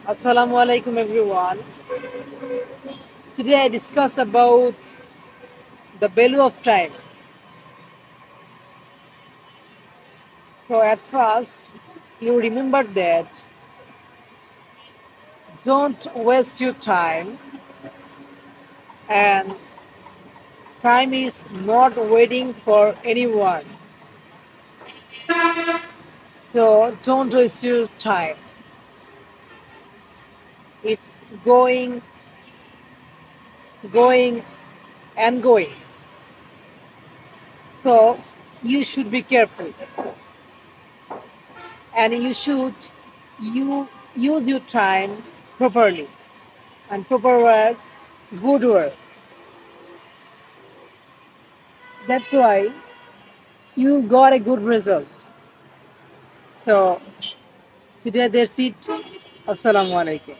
Assalamu alaikum everyone. Today I discuss about the value of time. So at first you remember that don't waste your time, and time is not waiting for anyone. So don't waste your time. It's going, going and going. So you should be careful, and you use your time properly, and proper work, good work. That's why you got a good result. So today that's it. Assalamu alaikum.